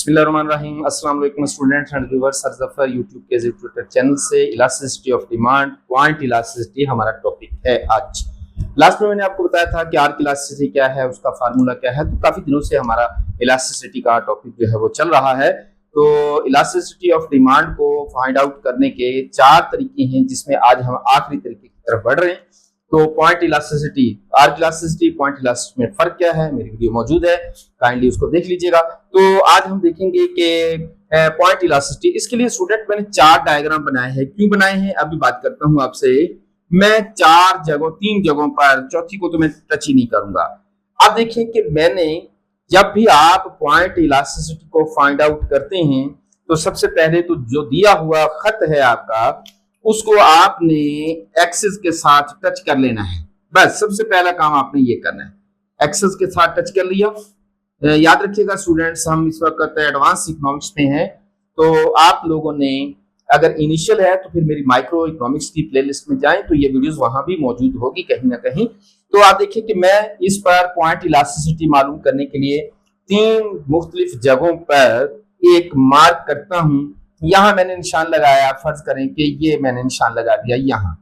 बिस्मिल्लाहिर्रहमानिर्रहीम। अस्सलाम वालेकुम students and viewers. Sir Zafar YouTube के ट्विटर चैनल से elasticity of demand, point elasticity हमारा टॉपिक है आज। लास्ट में मैंने आपको बताया था कि आर्क इलास्टिसिटी क्या है, उसका फार्मूला क्या है। तो काफी दिनों से हमारा इलास्टिसिटी का टॉपिक जो है वो चल रहा है। तो इलास्टिसिटी ऑफ डिमांड को फाइंड आउट करने के 4 तरीके हैं, जिसमें आज हम आखिरी तरीके की तरफ बढ़ रहे हैं। तो point elasticity, arc elasticity, point elasticity में फर्क क्या है, मेरी वीडियो मौजूद है, काइंडली उसको देख लीजिएगा। तो आज हम देखेंगे कि पॉइंट इलास्टिसिटी, इसके लिए स्टूडेंट मैंने 4 डायग्राम बनाए हैं। क्यों बनाए हैं अभी बात करता हूं आपसे। मैं 3 जगहों पर, चौथी को तो मैं टच ही नहीं करूंगा। अब देखिए कि मैंने, जब भी आप पॉइंट इलास्टिसिटी को फाइंड आउट करते हैं तो सबसे पहले तो जो दिया हुआ खत है आपका, उसको आपने एक्सिस के साथ टच कर लेना है। बस सबसे पहला काम आपने ये करना है, एक्सिस के साथ टच कर लिया। याद रखिएगा स्टूडेंट्स, हम इस वक्त एडवांस इकोनॉमिक्स में हैं, तो आप लोगों ने अगर इनिशियल है तो फिर मेरी माइक्रो इकोनॉमिक्स की प्लेलिस्ट में जाएं, तो ये वीडियोस वहां भी मौजूद होगी कहीं ना कहीं। तो आप देखिए कि मैं इस पर पॉइंट इलास्टिसिटी मालूम करने के लिए 3 मुख्तलिफ जगहों पर एक मार्क करता हूं। यहां मैंने निशान लगाया, फर्ज करें कि ये मैंने निशान लगा दिया यहां,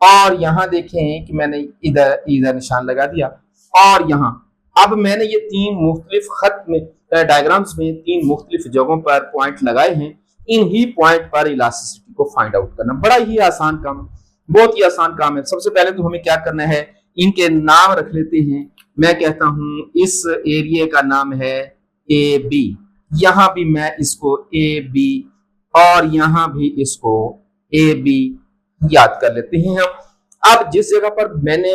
और यहां देखें कि मैंने इधर निशान लगा दिया, और यहां। अब मैंने ये 3 मुख्तलिफ खत में, डायग्राम्स में 3 मुख्तलिफ जगहों पर पॉइंट लगाए हैं। इन ही पॉइंट पर इलास्टिसिटी को फाइंड आउट करना बड़ा ही आसान काम, बहुत ही आसान काम है। सबसे पहले तो हमें क्या करना है, इनके नाम रख लेते हैं। मैं कहता हूं इस एरिया का नाम है ए बी, यहां भी मैं इसको ए बी, और यहां भी इसको ए बी याद कर लेते हैं हम। अब जिस जगह पर मैंने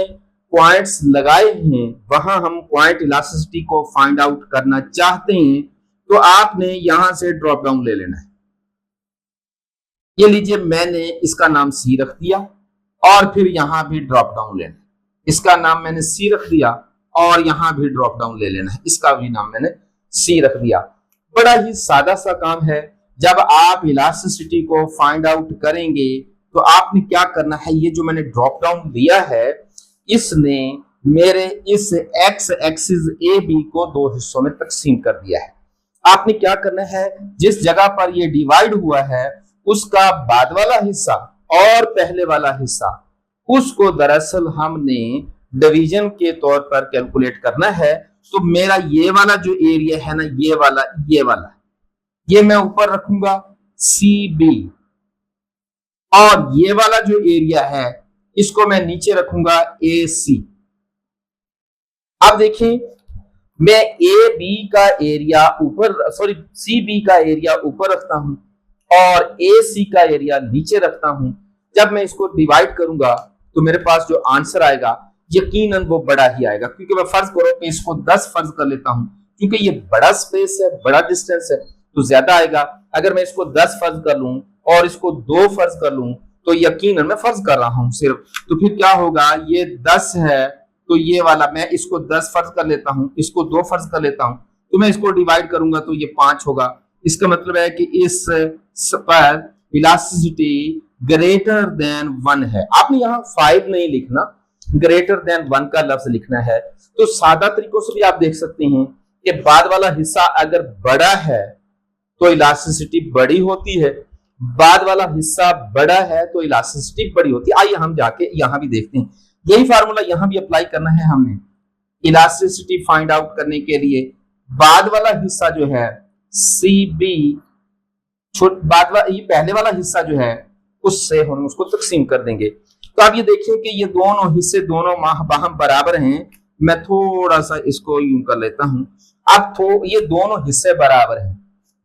पॉइंट्स लगाए हैं वहां हम पॉइंट इलास्टिसिटी को फाइंड आउट करना चाहते हैं, तो आपने यहां से ड्रॉप डाउन ले लेना है। ये लीजिए, मैंने इसका नाम सी रख दिया, और फिर यहां भी ड्रॉप डाउन लेना है। इसका नाम मैंने सी रख दिया, और यहां भी ड्रॉप डाउन ले लेना है। इसका भी नाम मैंने सी रख दिया। बड़ा ही सादा सा काम है। जब आप इलास्टिसिटी को फाइंड आउट करेंगे तो आपने क्या करना है, ये जो मैंने ड्रॉप डाउन दिया है, इसने मेरे इस एक्स एक्सिस ए बी को 2 हिस्सों में तकसीम कर दिया है। आपने क्या करना है, जिस जगह पर ये डिवाइड हुआ है उसका बाद वाला हिस्सा और पहले वाला हिस्सा, उसको दरअसल हमने डिवीजन के तौर पर कैलकुलेट करना है। तो मेरा ये वाला जो एरिया है ना, ये वाला ये मैं ऊपर रखूंगा सी बी, और ये वाला जो एरिया है इसको मैं नीचे रखूंगा ए सी। अब देखें, मैं ए बी का एरिया ऊपर, सॉरी सी बी का एरिया ऊपर रखता हूं और ए सी का एरिया नीचे रखता हूं। जब मैं इसको डिवाइड करूंगा तो मेरे पास जो आंसर आएगा यकीनन वो बड़ा ही आएगा, क्योंकि मैं फर्ज करो कि इसको 10 फर्ज कर लेता हूं, क्योंकि ये बड़ा स्पेस है, बड़ा डिस्टेंस है, तो ज्यादा आएगा। अगर मैं इसको 10 फर्ज कर लूं और इसको 2 फर्ज कर लूं, तो यकीनन मैं फर्ज कर रहा हूं सिर्फ, तो फिर क्या होगा, ये 10 है तो ये वाला मैं इसको 10 फर्ज कर लेता हूं, इसको 2 फर्ज कर लेता हूं, तो मैं इसको डिवाइड करूंगा तो ये 5 होगा। इसका मतलब है कि इस पर इलास्टिसिटी ग्रेटर देन 1 है। आपने यहाँ 5 नहीं लिखना, ग्रेटर देन 1 का लफ्ज लिखना है। तो सादा तरीकों से भी आप देख सकते हैं कि बाद वाला हिस्सा अगर बड़ा है तो इलास्टिसिटी बड़ी होती है, बाद वाला हिस्सा बड़ा है तो इलास्टिसिटी बड़ी होती है। आइए हम जाके यहां भी देखते हैं। यही फार्मूला यहां भी अप्लाई करना है हमने इलास्टिसिटी फाइंड आउट करने के लिए। बाद वाला हिस्सा जो है सी बी, ये पहले वाला हिस्सा जो है उससे हम उसको तकसीम कर देंगे। तो आप ये देखिए कि ये दोनों हिस्से दोनों बाहम बराबर हैं। मैं थोड़ा सा इसको यूं कर लेता हूं। अब तो ये दोनों हिस्से बराबर हैं,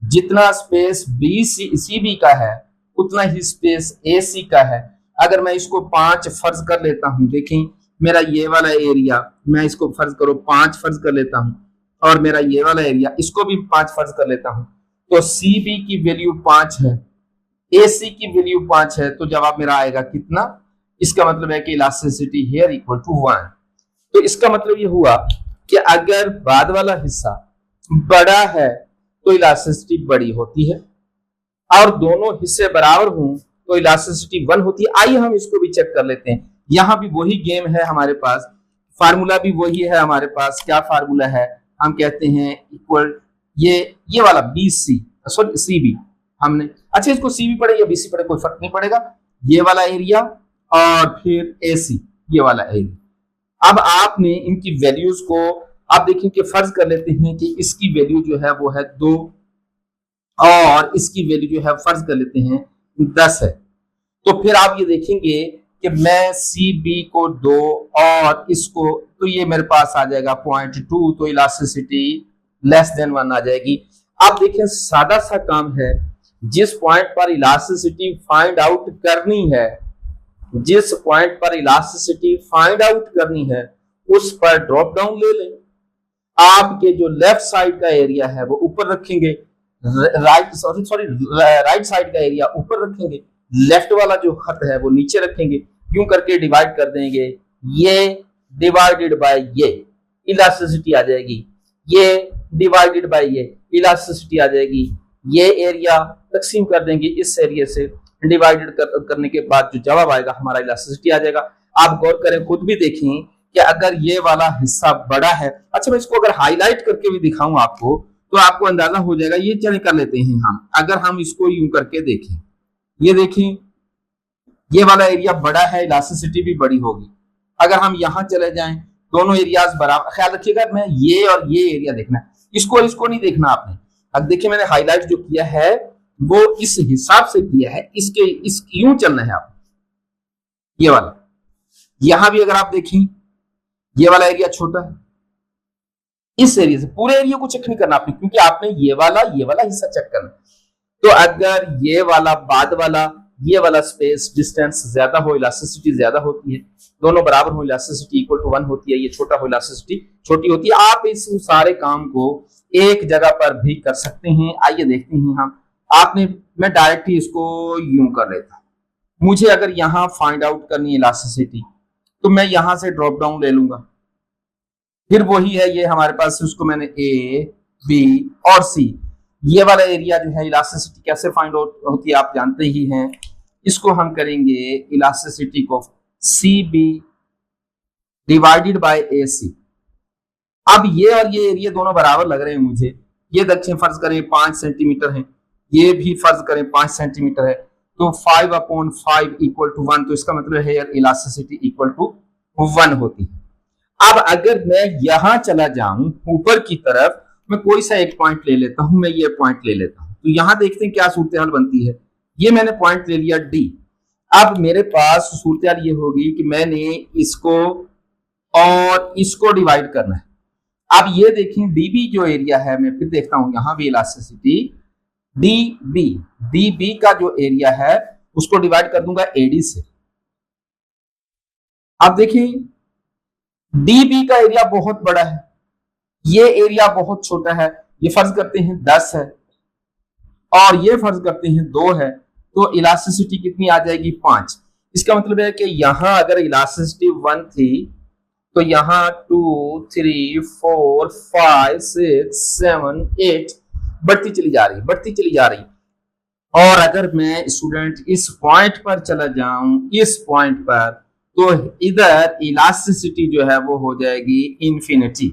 जितना स्पेस बी सी बी का है उतना ही स्पेस ए सी का है। अगर मैं इसको 5 फर्ज कर लेता हूं, देखें मेरा ये वाला एरिया, मैं इसको फर्ज करो 5 फर्ज कर लेता हूं, और मेरा ये वाला एरिया इसको भी 5 फर्ज कर लेता हूं, तो सी बी की वैल्यू 5 है, ए सी की वैल्यू 5 है, तो जवाब मेरा आएगा कितना। इसका मतलब है कि इलास्टिसिटी हियर इक्वल टू 1। तो इसका मतलब ये हुआ कि अगर बाद वाला हिस्सा बड़ा है तो इलास्टिसिटी बड़ी होती है, और दोनों हिस्से बराबर हों तो इलास्टिसिटी 1 होती है। आइए हम इसको भी चेक कर लेते हैं। यहां भी वही गेम है हमारे पास, फार्मूला भी वही है हमारे पास। क्या फार्मूला है, हम कहते हैं इक्वल ये वाला BC, सॉरी CB हमने, अच्छा इसको CB पढ़े या BC पढ़े कोई फर्क नहीं पड़ेगा, ये वाला एरिया और फिर AC ये वाला एरिया। अब आपने इनकी वैल्यूज को आप देखें कि फर्ज कर लेते हैं कि इसकी वैल्यू जो है वो है 2 और इसकी वैल्यू जो है फर्ज कर लेते हैं 10 है। तो फिर आप ये देखेंगे कि मैं CB को 2 और इसको, तो ये मेरे पास आ जाएगा 0.2, तो इलास्टिसिटी लेस देन 1 आ जाएगी। आप देखें सादा सा काम है, जिस पॉइंट पर इलास्टिसिटी फाइंड आउट करनी है, जिस पॉइंट पर इलास्टिसिटी फाइंड आउट करनी है उस पर ड्रॉप डाउन ले लें। आपके जो लेफ्ट साइड का एरिया है वो ऊपर रखेंगे, राइट साइड का एरिया ऊपर रखेंगे, लेफ्ट वाला जो खत है वो नीचे रखेंगे, यूं करके डिवाइड कर देंगे, ये डिवाइडेड बाय ये इलास्टिसिटी आ जाएगी, ये डिवाइडेड बाय ये इलास्टिसिटी आ जाएगी, ये एरिया तकसीम कर देंगे इस एरिया से, डिवाइडेड करने के बाद जो जवाब आएगा हमारा इलास्टिसिटी आ जाएगा। आप गौर करें, खुद भी देखें कि अगर ये वाला हिस्सा बड़ा है, अच्छा मैं इसको अगर हाईलाइट करके भी दिखाऊं आपको तो आपको अंदाजा हो जाएगा। ये चले कर लेते हैं हम, अगर हम इसको यूं करके देखें, ये देखें ये वाला एरिया बड़ा है, इलास्टिसिटी भी बड़ी होगी। अगर हम यहां चले जाएं, दोनों एरियाज बराबर, ख्याल रखिएगा मैं ये और ये एरिया देखना है, इसको नहीं देखना आपने। अब देखिए मैंने हाईलाइट जो किया है वो इस हिसाब से किया है, इस यूं चलना है आप, ये वाला। यहां भी अगर आप देखें ये वाला एरिया छोटा है, इस एरिया से पूरे एरिया को चेक नहीं करना आपने, क्योंकि आपने ये वाला हिस्सा चेक करना। तो अगर ये वाला बाद वाला ये वाला स्पेस डिस्टेंस ज्यादा हो, इलास्टिसिटी ज्यादा होती है, दोनों बराबर हो, इलास्टिसिटी इक्वल टू 1 होती है, ये छोटा हो, इलास्टिसिटी छोटी होती है। आप इस सारे काम को एक जगह पर भी कर सकते हैं। आइए देखते हैं हम। मैं डायरेक्ट ही इसको यूं कर लेता हूं। मुझे अगर यहां फाइंड आउट करनी है इलास्टिसिटी, तो मैं यहां से ड्रॉप डाउन ले लूंगा, फिर वही है ये हमारे पास, उसको मैंने A, B और C, ये वाला एरिया जो है इलास्टिसिटी कैसे फाइंड आउट होती है आप जानते ही हैं। इसको हम करेंगे इलास्टिसिटी को CB डिवाइडेड बाय AC। अब ये और ये एरिया दोनों बराबर लग रहे हैं मुझे, ये दक्षिण फर्ज करें 5 सेंटीमीटर है, ये भी फर्ज करें 5 सेंटीमीटर है, तो 5/5 इक्वल टू 1, तो इसका मतलब है इलास्टिसिटी इक्वल टू 1 होती है। अब अगर मैं यहां चला जाऊं ऊपर की तरफ, मैं कोई सा एक पॉइंट ले लेता हूं, मैं ये पॉइंट ले लेता हूं, तो यहां देखते हैं क्या सूरत हाल बनती है। ये मैंने पॉइंट ले लिया D। अब मेरे पास सूरत हाल ये होगी कि मैंने इसको और इसको डिवाइड करना है। अब ये देखें DB जो एरिया है, मैं फिर देखता हूं यहां भी इलास्टिसिटी DB का जो एरिया है उसको डिवाइड कर दूंगा AD से। अब देखिए DB का एरिया बहुत बड़ा है, ये एरिया बहुत छोटा है, ये फर्ज करते हैं 10 है और ये फर्ज करते हैं 2 है, तो इलास्टिसिटी कितनी आ जाएगी 5। इसका मतलब है कि यहां अगर इलास्टिसिटी 1 थी तो यहां 2 3 4 5 6 7 8 बढ़ती चली जा रही। और अगर मैं स्टूडेंट इस पॉइंट पर चला जाऊं, इस पॉइंट पर, तो इधर इलास्टिसिटी जो है वो हो जाएगी इंफिनिटी,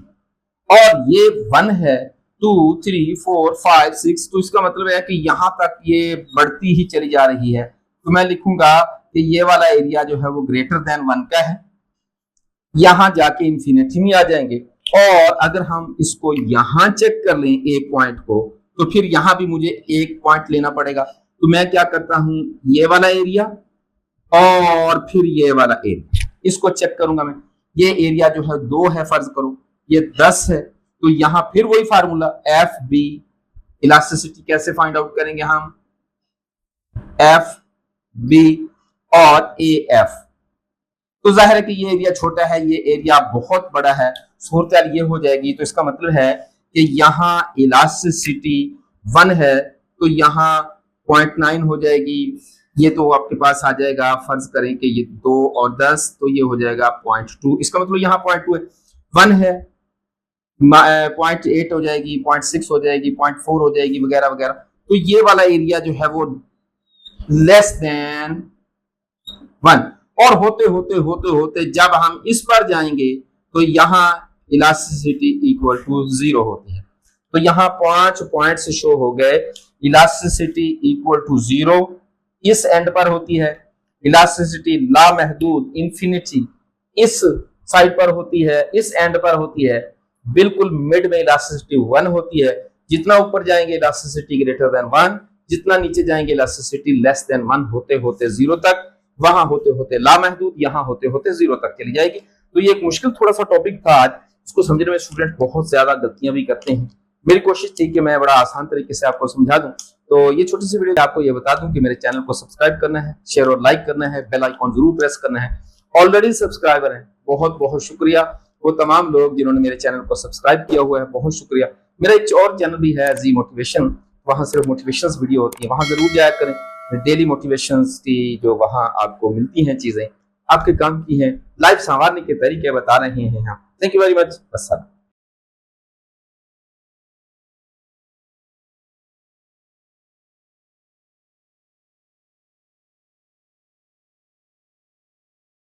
और ये 1 है 2 3 4 5 6, तो इसका मतलब है कि यहां तक ये बढ़ती ही चली जा रही है। तो मैं लिखूंगा कि ये वाला एरिया जो है वो ग्रेटर देन 1 का है, यहां जाके इंफिनिटी में आ जाएंगे। और अगर हम इसको यहां चेक कर लें एक पॉइंट को, तो फिर यहां भी मुझे एक पॉइंट लेना पड़ेगा। तो मैं क्या करता हूं, ये वाला एरिया और फिर ये वाला एरिया, इसको चेक करूंगा मैं। ये एरिया जो है 2 है फर्ज करो, ये 10 है, तो यहां फिर वही फार्मूला FB, इलास्टिसिटी कैसे फाइंड आउट करेंगे हम, FB और AF। तो जाहिर है कि ये एरिया छोटा है, ये एरिया बहुत बड़ा है, सूरत ये हो जाएगी। तो इसका मतलब है कि यहाँ इलास्टिसिटी 1 है तो यहाँ 0.9 हो जाएगी, ये तो आपके पास आ जाएगा, फर्ज करें कि ये 2 और 10, तो ये हो जाएगा 0.2। इसका मतलब यहाँ 0.2 है, 1 है 0.8 हो जाएगी, 0.6 हो जाएगी, 0.4 हो जाएगी, वगैरह वगैरह। तो ये वाला एरिया जो है वो लेस देन 1, और होते होते होते होते जब हम इस पर जाएंगे तो यहाँ इलास्टिसिटी इक्वल टू 0 होती है। तो यहाँ 5 पॉइंट्स शो हो गए। इलास्टिसिटी इक्वल टू 0 इस एंड पर होती है, इलास्टिसिटी लामहदूद इंफिनिटी इस साइड पर होती है, इस एंड पर होती है, बिल्कुल मिड में इलास्टिसिटी 1 होती है। जितना ऊपर जाएंगे इलास्टिसिटी ग्रेटर देन 1, जितना नीचे जाएंगे इलास्टिसिटी लेस देन 1 होते होते 0 तक, वहां होते होते लामहदूद, यहां होते होते 0 तक चली जाएगी। तो ये एक मुश्किल थोड़ा सा टॉपिक था आज, इसको समझने में स्टूडेंट बहुत ज्यादा गलतियां भी करते हैं। मेरी कोशिश थी कि मैं बड़ा आसान तरीके से आपको समझा दूं। तो ये छोटी सी वीडियो आपको ये बता दूं कि मेरे चैनल को सब्सक्राइब करना है, शेयर और लाइक करना है, बेल आइकॉन जरूर प्रेस करना है। ऑलरेडी सब्सक्राइबर हैं, बहुत बहुत शुक्रिया। वो तमाम लोग जिन्होंने मेरे चैनल को सब्सक्राइब किया हुआ है, बहुत शुक्रिया। मेरा एक और चैनल भी है जी मोटिवेशन, वहां सिर्फ मोटिवेशंस वीडियो होती है, वहां जरूर जाया करें। डेली मोटिवेशंस की जो वहां आपको मिलती हैं चीजें, आपके काम की हैं, लाइफ संवारने के तरीके बता रहे हैं हम। Thank you very much. अस्सलाम।